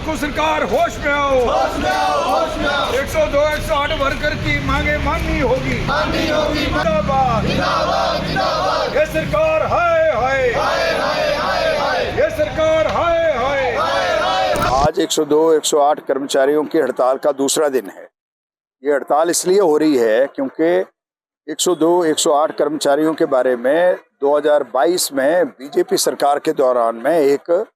लाखों सरकार होश में आओ, होश में आओ, होश में आओ। 102 108 वर्कर की मांगे माननी होगी। जिंदाबाद जिंदाबाद जिंदाबाद। ये सरकार हाय हाय, हाय हाय हाय हाय। ये सरकार हाय हाय। आज 102 108 कर्मचारियों की हड़ताल का दूसरा दिन है। ये हड़ताल इसलिए हो रही है क्योंकि 102 108 कर्मचारियों के बारे में 2022 में बीजेपी सरकार के दौरान में एक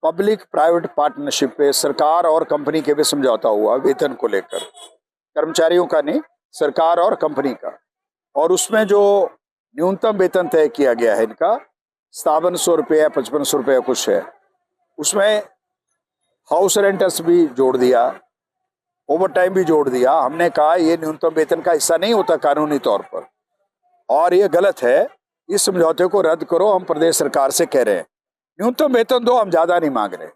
पब्लिक प्राइवेट पार्टनरशिप पे सरकार और कंपनी के भी समझौता हुआ वेतन को लेकर, कर्मचारियों का नहीं, सरकार और कंपनी का। और उसमें जो न्यूनतम वेतन तय किया गया है इनका 5700 रुपये 5500 रुपये कुछ है, उसमें हाउस रेंटर्स भी जोड़ दिया, ओवर टाइम भी जोड़ दिया। हमने कहा ये न्यूनतम वेतन का हिस्सा नहीं होता कानूनी तौर पर और ये गलत है, इस समझौते को रद्द करो। हम प्रदेश सरकार से कह रहे हैं न्यूनतम वेतन दो, हम ज़्यादा नहीं मांग रहे,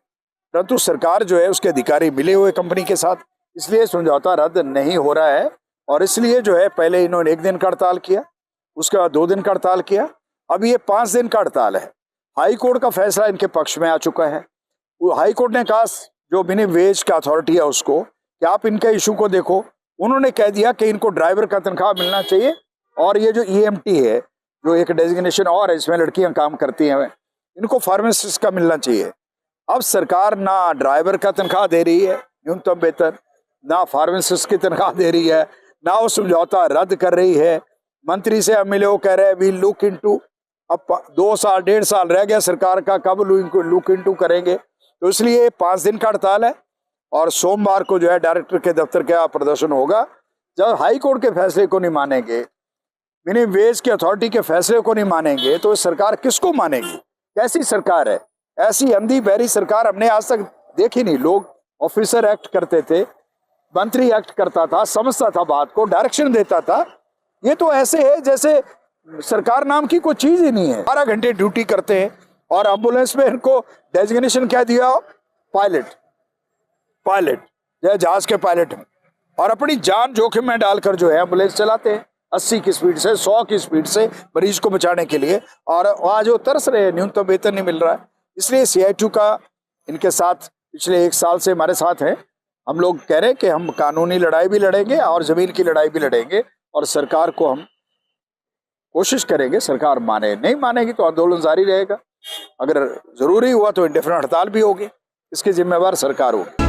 परंतु सरकार जो है उसके अधिकारी मिले हुए कंपनी के साथ, इसलिए समझौता रद्द नहीं हो रहा है। और इसलिए जो है पहले इन्होंने 1 दिन का हड़ताल किया, उसके बाद 2 दिन का हड़ताल किया, अब ये 5 दिन का हड़ताल है। हाई कोर्ट का फैसला इनके पक्ष में आ चुका है। वो हाई कोर्ट ने कहा जो मिनिमम वेज का अथॉरिटी है उसको कि आप इनके इशू को देखो। उन्होंने कह दिया कि इनको ड्राइवर का तनख्वाह मिलना चाहिए और ये जो EMT है जो एक डेजिग्नेशन और है, इसमें लड़कियां काम करती हैं, इनको फार्मासिस्ट का मिलना चाहिए। अब सरकार ना ड्राइवर का तनख्वाह दे रही है न्यूनतम वेतन, ना फार्मासिस्ट की तनख्वाह दे रही है, ना वो समझौता रद्द कर रही है। मंत्री से हम मिले, वो कह रहे हैं वी लुक इनटू। अब 2 साल 1.5 साल रह गया सरकार का, कब लुक इनटू करेंगे। तो इसलिए 5 दिन का हड़ताल है और सोमवार को जो है डायरेक्टर के दफ्तर का प्रदर्शन होगा। जब हाई कोर्ट के फैसले को नहीं मानेंगे, मिनिमम वेज के अथॉरिटी के फैसले को नहीं मानेंगे, तो सरकार किसको मानेगी? कैसी सरकार है? ऐसी अंधी बहरी सरकार हमने आज तक देखी नहीं। लोग ऑफिसर एक्ट करते थे, मंत्री एक्ट करता था, समझता था बात को, डायरेक्शन देता था। ये तो ऐसे है जैसे सरकार नाम की कोई चीज ही नहीं है। 12 घंटे ड्यूटी करते हैं और एम्बुलेंस में इनको डेजिग्नेशन क्या दिया? पायलट जय जहाज के पायलट हैं, और अपनी जान जोखिम में डालकर जो है एम्बुलेंस चलाते हैं 80 की स्पीड से, 100 की स्पीड से मरीज को बचाने के लिए। और आज वो तरस रहे हैं, न्यूनतम वेतन नहीं मिल रहा है। इसलिए CITU का इनके साथ पिछले 1 साल से हमारे साथ है। हम लोग कह रहे हैं कि हम कानूनी लड़ाई भी लड़ेंगे और जमीन की लड़ाई भी लड़ेंगे और सरकार को हम कोशिश करेंगे, सरकार माने, नहीं मानेगी तो आंदोलन जारी रहेगा। अगर जरूरी हुआ तो इंडेफिनिट हड़ताल भी होगी, इसकी जिम्मेवार सरकार होगी।